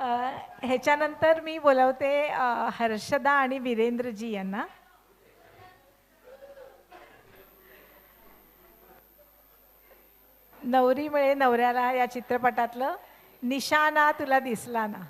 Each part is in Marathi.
ह्याच्यानंतर मी बोलवते हर्षदा आणि वीरेंद्रजी यांना. नवरी मिळे नवऱ्याला या चित्रपटातलं निशाणा तुला दिसला ना.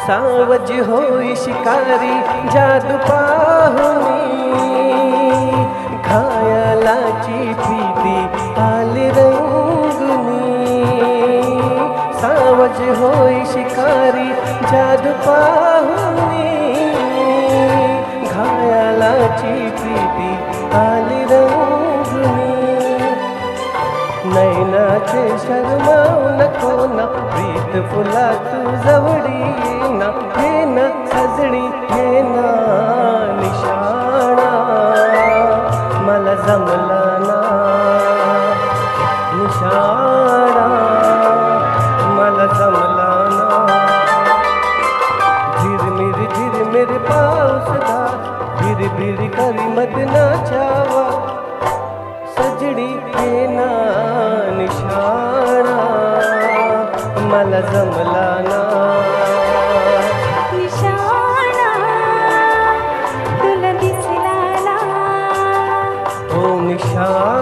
सावज होई शिकारी जादू पाहुनी, घायालाची प्रीती आली रंगुनी. सावज होई शिकारी जादू पाहुनी, घायालाची प्रीती आली रंगुनी. नैनाचे शरमावू नको ना, प्रीत फुला तू जवळी ना. हे ना सजणी हे ना निशाणा, मला जमला ना निशाणा, मला जमला ना. झिरमिर पाऊसदार भिरभिर करी मदनाच्या वा. सजणी हे ना निशाणा, मला जमला ना. निशाणा तुला दिसला ना. हो निशाणा.